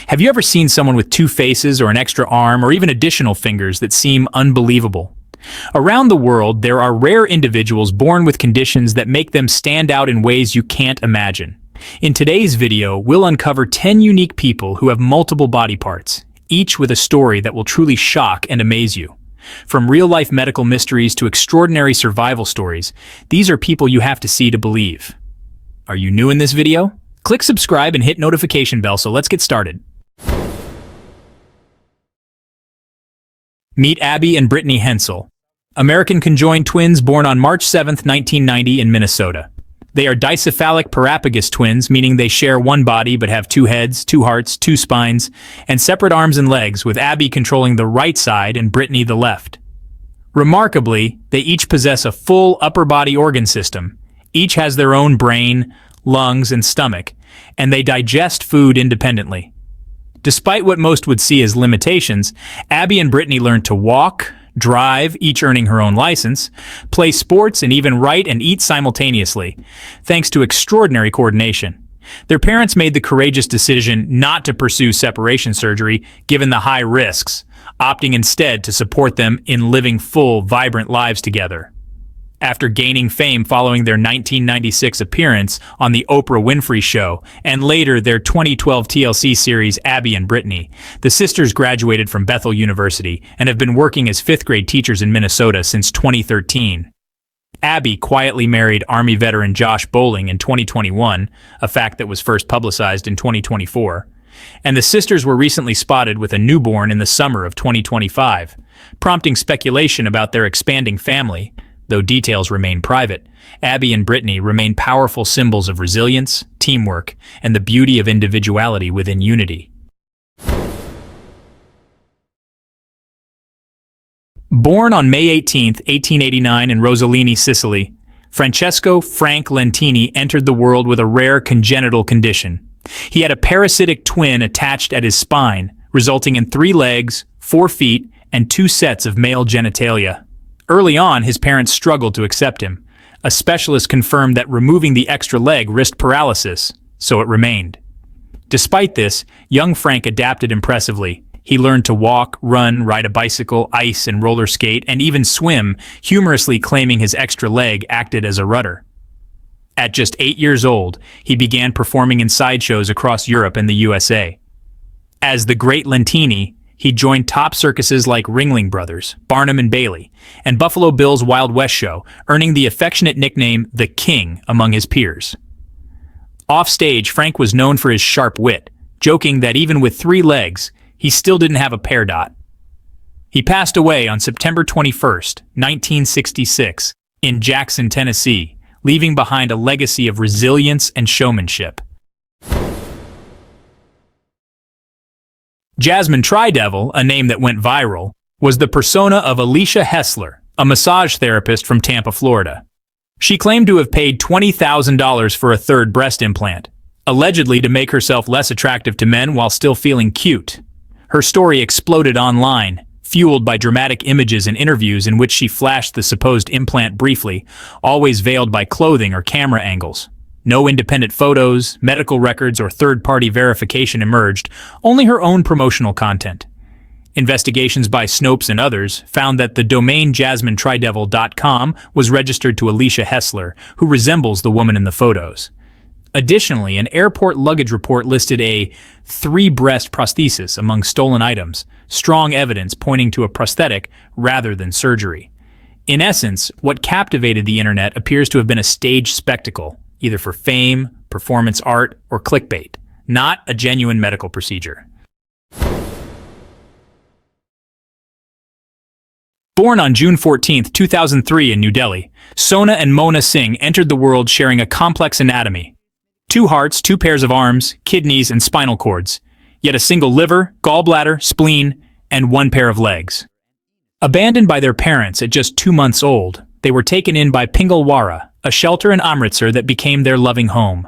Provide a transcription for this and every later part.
Have you ever seen someone with two faces or an extra arm or even additional fingers that seem unbelievable? Around the world, there are rare individuals born with conditions that make them stand out in ways you can't imagine. In today's video, we'll uncover 10 unique people who have multiple body parts, each with a story that will truly shock and amaze you. From real-life medical mysteries to extraordinary survival stories, these are people you have to see to believe. Are you new in this video? Click subscribe and hit notification bell, so let's get started. Meet Abby and Britney Hensel, American conjoined twins born on March 7, 1990 in Minnesota. They are dicephalic parapagus twins, meaning they share one body but have two heads, two hearts, two spines, and separate arms and legs, with Abby controlling the right side and Britney the left. Remarkably, they each possess a full upper body organ system. Each has their own brain, lungs, and stomach, and they digest food independently. Despite what most would see as limitations, Abby and Britney learned to walk, drive, each earning her own license, play sports, and even write and eat simultaneously, thanks to extraordinary coordination. Their parents made the courageous decision not to pursue separation surgery given the high risks, opting instead to support them in living full, vibrant lives together. After gaining fame following their 1996 appearance on The Oprah Winfrey Show and later their 2012 TLC series Abby and Britney, the sisters graduated from Bethel University and have been working as fifth-grade teachers in Minnesota since 2013. Abby quietly married Army veteran Josh Bowling in 2021, a fact that was first publicized in 2024, and the sisters were recently spotted with a newborn in the summer of 2025, prompting speculation about their expanding family. Though details remain private, Abby and Britney remain powerful symbols of resilience, teamwork, and the beauty of individuality within unity. Born on May 18, 1889 in Rosellini, Sicily, Francesco Frank Lentini entered the world with a rare congenital condition. He had a parasitic twin attached at his spine, resulting in 3 legs, 4 feet, and 2 sets of male genitalia. Early on, his parents struggled to accept him. A specialist confirmed that removing the extra leg risked paralysis, so it remained. Despite this, young Frank adapted impressively. He learned to walk, run, ride a bicycle, ice and roller skate, and even swim, humorously claiming his extra leg acted as a rudder. At just 8 years old, he began performing in sideshows across Europe and the USA. As the Great Lentini, he joined top circuses like Ringling Brothers, Barnum and Bailey, and Buffalo Bill's Wild West Show, earning the affectionate nickname The King among his peers. Off-stage, Frank was known for his sharp wit, joking that even with 3 legs, he still didn't have a pear dot. He passed away on September 21, 1966, in Jackson, Tennessee, leaving behind a legacy of resilience and showmanship. Jasmine Tridevil, a name that went viral, was the persona of Alicia Hessler, a massage therapist from Tampa, Florida. She claimed to have paid $20,000 for a third breast implant, allegedly to make herself less attractive to men while still feeling cute. Her story exploded online, fueled by dramatic images and interviews in which she flashed the supposed implant briefly, always veiled by clothing or camera angles. No independent photos, medical records, or third-party verification emerged, only her own promotional content. Investigations by Snopes and others found that the domain JasmineTridevil.com was registered to Alicia Hessler, who resembles the woman in the photos. Additionally, an airport luggage report listed a 3-breast prosthesis among stolen items, strong evidence pointing to a prosthetic rather than surgery. In essence, what captivated the internet appears to have been a staged spectacle, either for fame, performance art, or clickbait, not a genuine medical procedure. Born on June 14, 2003 in New Delhi, Sona and Mona Singh entered the world sharing a complex anatomy. 2 hearts, 2 pairs of arms, kidneys, and spinal cords, yet a single liver, gallbladder, spleen, and 1 pair of legs. Abandoned by their parents at just 2 months old, they were taken in by Pingalwara, a shelter in Amritsar that became their loving home.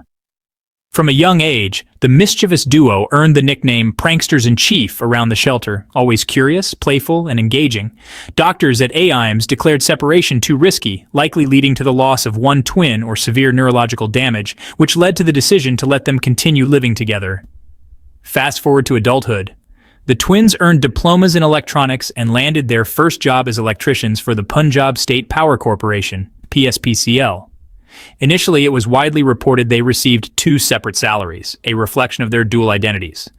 From a young age, the mischievous duo earned the nickname pranksters-in-chief around the shelter, always curious, playful, and engaging. Doctors at AIMS declared separation too risky, likely leading to the loss of one twin or severe neurological damage, which led to the decision to let them continue living together. Fast forward to adulthood. The twins earned diplomas in electronics and landed their first job as electricians for the Punjab State Power Corporation, PSPCL. Initially, it was widely reported they received two separate salaries, a reflection of their dual identities.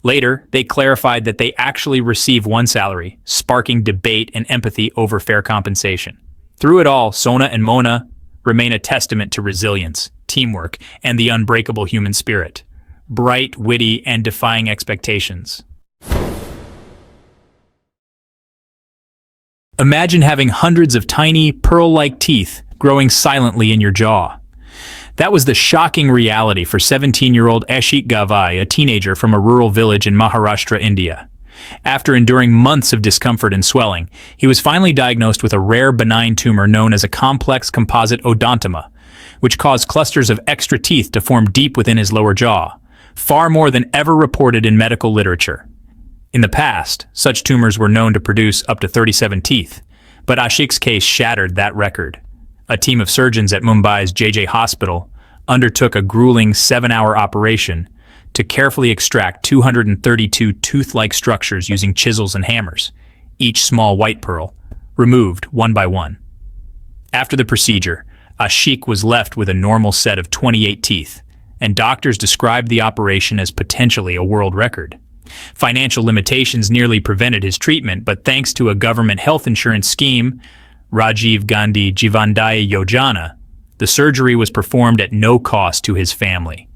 Later, they clarified that they actually received one salary, sparking debate and empathy over fair compensation. Through it all, Sona and Mona remain a testament to resilience, teamwork, and the unbreakable human spirit. Bright, witty, and defying expectations. Imagine having hundreds of tiny, pearl-like teeth growing silently in your jaw. That was the shocking reality for 17-year-old Echit Gavay, a teenager from a rural village in Maharashtra, India. After enduring months of discomfort and swelling, he was finally diagnosed with a rare benign tumor known as a complex composite odontoma, which caused clusters of extra teeth to form deep within his lower jaw, far more than ever reported in medical literature. In the past, such tumors were known to produce up to 37 teeth, but Echit's case shattered that record. A team of surgeons at Mumbai's JJ Hospital undertook a grueling 7-hour operation to carefully extract 232 tooth-like structures using chisels and hammers, each small white pearl, removed one by one. After the procedure, Echit was left with a normal set of 28 teeth, and doctors described the operation as potentially a world record. Financial limitations nearly prevented his treatment, but thanks to a government health insurance scheme, Rajiv Gandhi Jivandaya Yojana, the surgery was performed at no cost to his family.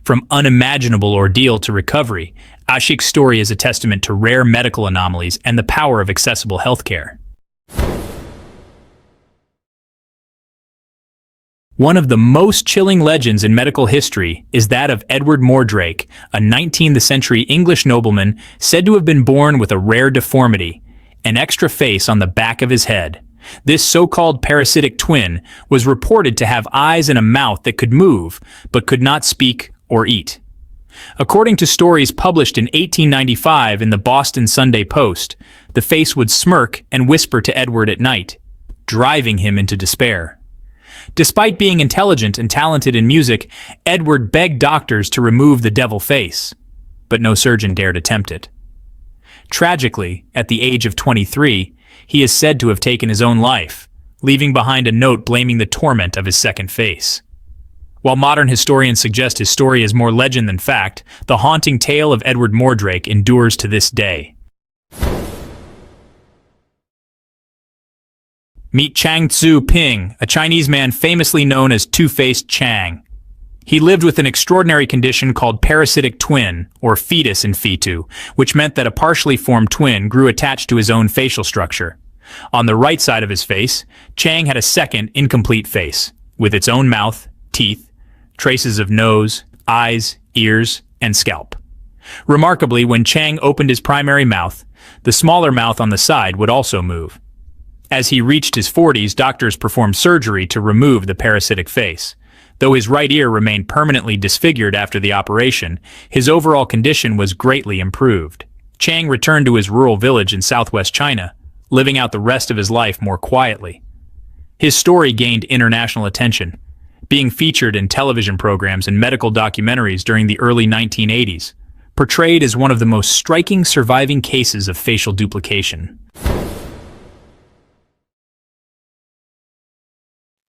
From unimaginable ordeal to recovery, Echit's story is a testament to rare medical anomalies and the power of accessible healthcare. One of the most chilling legends in medical history is that of Edward Mordrake, a 19th century English nobleman said to have been born with a rare deformity, an extra face on the back of his head. This so-called parasitic twin was reported to have eyes and a mouth that could move, but could not speak or eat. According to stories published in 1895 in the Boston Sunday Post, the face would smirk and whisper to Edward at night, driving him into despair. Despite being intelligent and talented in music, Edward begged doctors to remove the devil face, but no surgeon dared attempt it. Tragically, at the age of 23, he is said to have taken his own life, leaving behind a note blaming the torment of his second face. While modern historians suggest his story is more legend than fact, the haunting tale of Edward Mordrake endures to this day. Meet Chang Tzu Ping, a Chinese man famously known as Two-Faced Chang. He lived with an extraordinary condition called parasitic twin, or fetus in fetu, which meant that a partially formed twin grew attached to his own facial structure. On the right side of his face, Chang had a second, incomplete face, with its own mouth, teeth, traces of nose, eyes, ears, and scalp. Remarkably, when Chang opened his primary mouth, the smaller mouth on the side would also move. As he reached his 40s, doctors performed surgery to remove the parasitic face. Though his right ear remained permanently disfigured after the operation, his overall condition was greatly improved. Chang returned to his rural village in southwest China, living out the rest of his life more quietly. His story gained international attention, being featured in television programs and medical documentaries during the early 1980s, portrayed as one of the most striking surviving cases of facial duplication.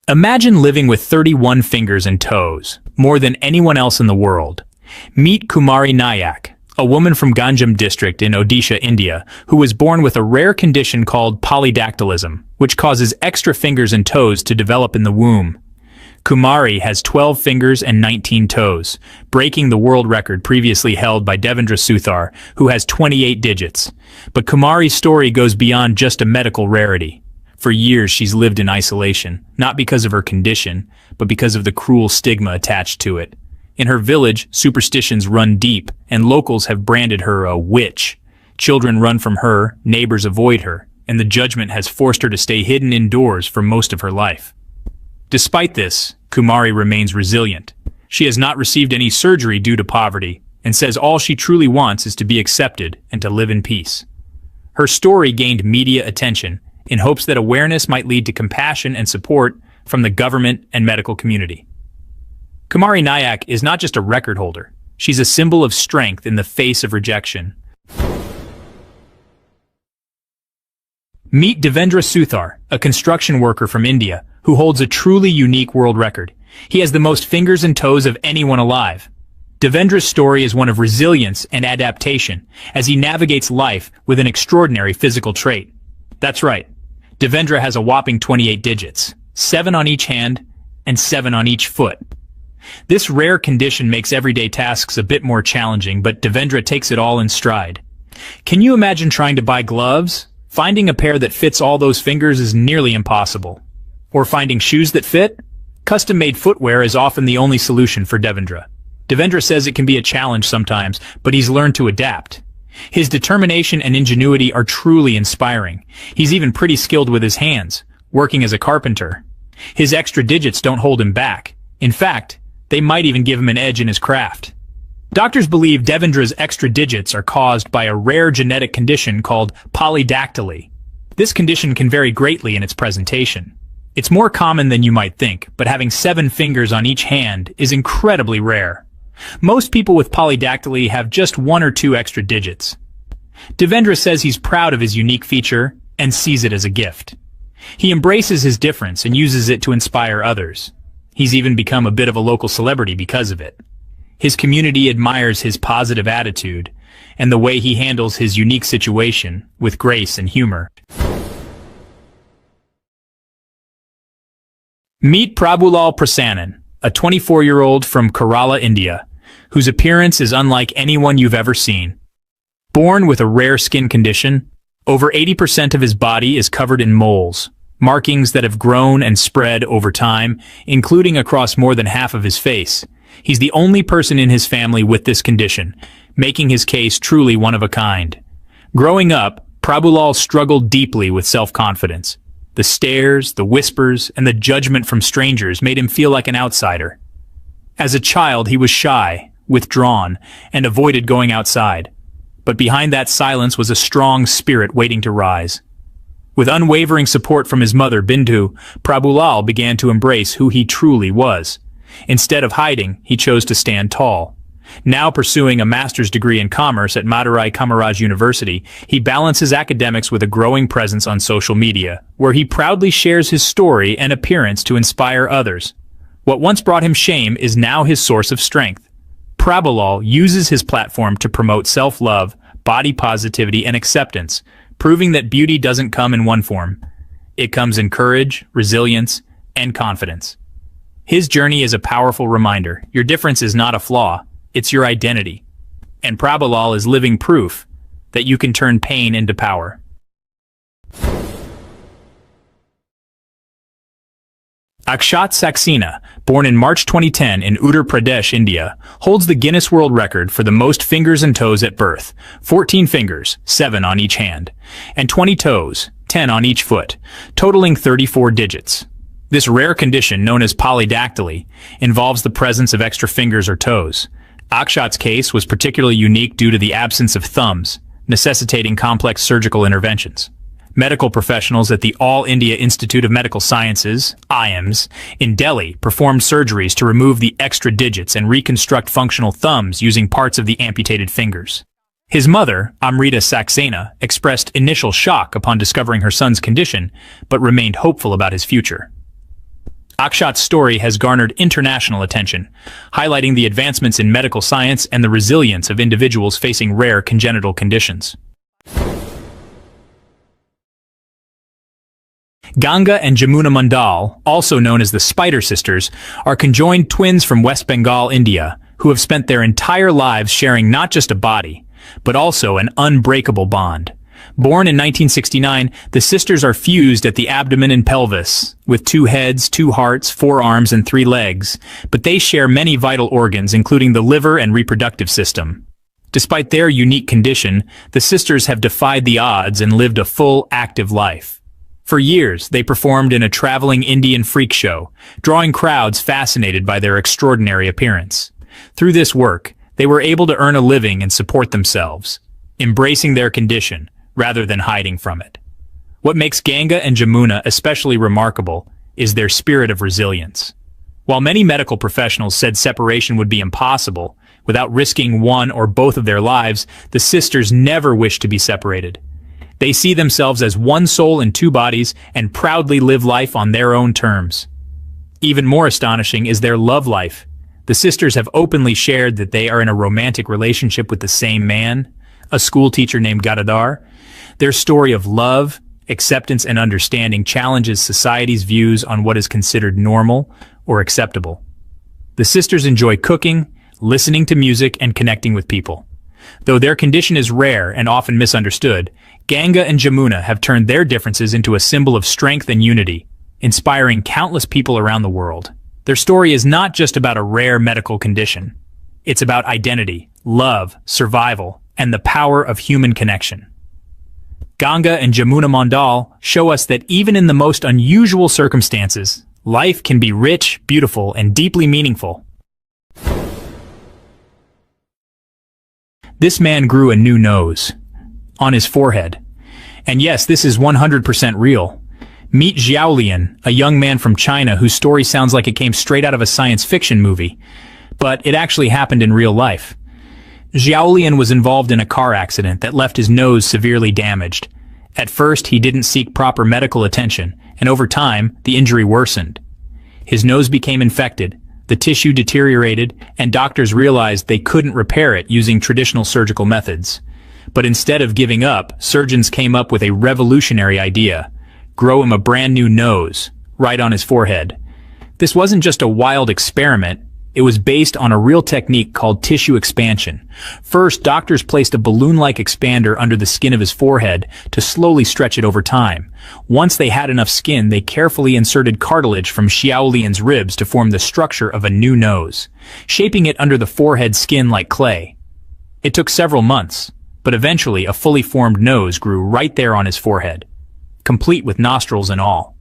Imagine living with 31 fingers and toes, more than anyone else in the world. Meet Kumari Nayak, a woman from Ganjam district in Odisha, India, who was born with a rare condition called polydactylism, which causes extra fingers and toes to develop in the womb. Kumari has 12 fingers and 19 toes, breaking the world record previously held by Devendra Suthar, who has 28 digits. But Kumari's story goes beyond just a medical rarity. For years, she's lived in isolation, not because of her condition, but because of the cruel stigma attached to it. In her village, superstitions run deep, and locals have branded her a witch. Children run from her, neighbors avoid her, and the judgment has forced her to stay hidden indoors for most of her life. Despite this, Kumari remains resilient. She has not received any surgery due to poverty, and says all she truly wants is to be accepted and to live in peace. Her story gained media attention, in hopes that awareness might lead to compassion and support from the government and medical community. Kumari Nayak is not just a record holder. She's a symbol of strength in the face of rejection. Meet Devendra Suthar, a construction worker from India, who holds a truly unique world record. He has the most fingers and toes of anyone alive. Devendra's story is one of resilience and adaptation, as he navigates life with an extraordinary physical trait. That's right. Devendra has a whopping 28 digits, 7 on each hand and 7 on each foot. This rare condition makes everyday tasks a bit more challenging, but Devendra takes it all in stride. Can you imagine trying to buy gloves? Finding a pair that fits all those fingers is nearly impossible. Or finding shoes that fit? Custom-made footwear is often the only solution for Devendra. Devendra says it can be a challenge sometimes, but he's learned to adapt. His determination and ingenuity are truly inspiring. He's even pretty skilled with his hands, working as a carpenter. His extra digits don't hold him back. In fact, they might even give him an edge in his craft. Doctors believe Devendra's extra digits are caused by a rare genetic condition called polydactyly. This condition can vary greatly in its presentation. It's more common than you might think, but having 7 fingers on each hand is incredibly rare. Most people with polydactyly have just 1 or 2 extra digits. Devendra says he's proud of his unique feature and sees it as a gift. He embraces his difference and uses it to inspire others. He's even become a bit of a local celebrity because of it. His community admires his positive attitude and the way he handles his unique situation with grace and humor. Meet Prabhulal Prasannan, a 24-year-old from Kerala, India, whose appearance is unlike anyone you've ever seen. Born with a rare skin condition, over 80% of his body is covered in moles, markings that have grown and spread over time, including across more than half of his face. He's the only person in his family with this condition, making his case truly one of a kind. Growing up, Prabhulal struggled deeply with self-confidence. The stares, the whispers, and the judgment from strangers made him feel like an outsider. As a child, he was shy, withdrawn, and avoided going outside. But behind that silence was a strong spirit waiting to rise. With unwavering support from his mother, Bindu, Prabhulal began to embrace who he truly was. Instead of hiding, he chose to stand tall. Now pursuing a master's degree in commerce at Madurai Kamaraj University, he balances academics with a growing presence on social media, where he proudly shares his story and appearance to inspire others. What once brought him shame is now his source of strength. Prabhulal uses his platform to promote self-love, body positivity, and acceptance, proving that beauty doesn't come in one form. It comes in courage, resilience, and confidence. His journey is a powerful reminder. Your difference is not a flaw. It's your identity. And Prabhulal is living proof that you can turn pain into power. Akshhat Saxina, born in March 2010 in Uttar Pradesh, India, holds the Guinness World Record for the most fingers and toes at birth, 14 fingers, 7 on each hand, and 20 toes, 10 on each foot, totaling 34 digits. This rare condition, known as polydactyly, involves the presence of extra fingers or toes. Akshat's case was particularly unique due to the absence of thumbs, necessitating complex surgical interventions. Medical professionals at the All India Institute of Medical Sciences, IIMS, in Delhi performed surgeries to remove the extra digits and reconstruct functional thumbs using parts of the amputated fingers. His mother, Amrita Saxena, expressed initial shock upon discovering her son's condition, but remained hopeful about his future. Akshat's story has garnered international attention, highlighting the advancements in medical science and the resilience of individuals facing rare congenital conditions. Ganga and Jamuna Mandal, also known as the Spider Sisters, are conjoined twins from West Bengal, India, who have spent their entire lives sharing not just a body, but also an unbreakable bond. Born in 1969, the sisters are fused at the abdomen and pelvis, with 2 heads, 2 hearts, 4 arms, and 3 legs, but they share many vital organs, including the liver and reproductive system. Despite their unique condition, the sisters have defied the odds and lived a full, active life. For years, they performed in a traveling Indian freak show, drawing crowds fascinated by their extraordinary appearance. Through this work, they were able to earn a living and support themselves, embracing their condition rather than hiding from it. What makes Ganga and Jamuna especially remarkable is their spirit of resilience. While many medical professionals said separation would be impossible, Without risking one or both of their lives, the sisters never wish to be separated. They see themselves as one soul in two bodies and proudly live life on their own terms. Even more astonishing is their love life. The sisters have openly shared that they are in a romantic relationship with the same man, a schoolteacher named Gadadhar. Their story of love, acceptance, and understanding challenges society's views on what is considered normal or acceptable. The sisters enjoy cooking, listening to music, and connecting with people. Though their condition is rare and often misunderstood, Ganga and Jamuna have turned their differences into a symbol of strength and unity, inspiring countless people around the world. Their story is not just about a rare medical condition. It's about identity, love, survival, and the power of human connection. Ganga and Jamuna Mandal show us that even in the most unusual circumstances, life can be rich, beautiful, and deeply meaningful. This man grew a new nose on his forehead. And yes, this is 100% real. Meet Xiaolian, a young man from China whose story sounds like it came straight out of a science fiction movie, but it actually happened in real life. Xiaolian was involved in a car accident that left his nose severely damaged. At first, he didn't seek proper medical attention, and over time, the injury worsened. His nose became infected, the tissue deteriorated, and doctors realized they couldn't repair it using traditional surgical methods. But instead of giving up, surgeons came up with a revolutionary idea: grow him a brand new nose, right on his forehead. This wasn't just a wild experiment. It was based on a real technique called tissue expansion. First, doctors placed a balloon-like expander under the skin of his forehead to slowly stretch it over time. Once they had enough skin, they carefully inserted cartilage from Xiaolian's ribs to form the structure of a new nose, shaping it under the forehead skin like clay. It took several months, but eventually a fully formed nose grew right there on his forehead, complete with nostrils and all.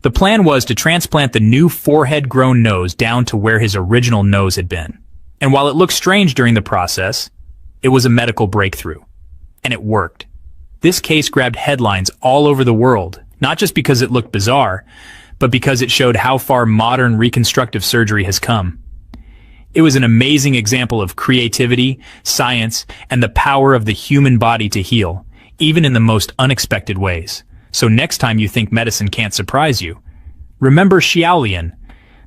The plan was to transplant the new forehead-grown nose down to where his original nose had been. And while it looked strange during the process, it was a medical breakthrough. And it worked. This case grabbed headlines all over the world, not just because it looked bizarre, but because it showed how far modern reconstructive surgery has come. It was an amazing example of creativity, science, and the power of the human body to heal, even in the most unexpected ways. So next time you think medicine can't surprise you, remember Xiaolian,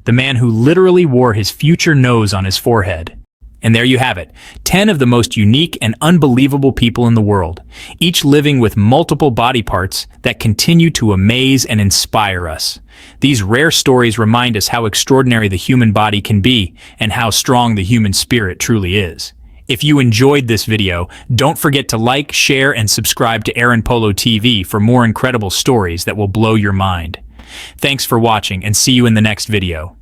the man who literally wore his future nose on his forehead. And there you have it, 10 of the most unique and unbelievable people in the world, each living with multiple body parts that continue to amaze and inspire us. These rare stories remind us how extraordinary the human body can be and how strong the human spirit truly is. If you enjoyed this video, don't forget to like, share, and subscribe to Aaron Polo TV for more incredible stories that will blow your mind. Thanks for watching, and see you in the next video.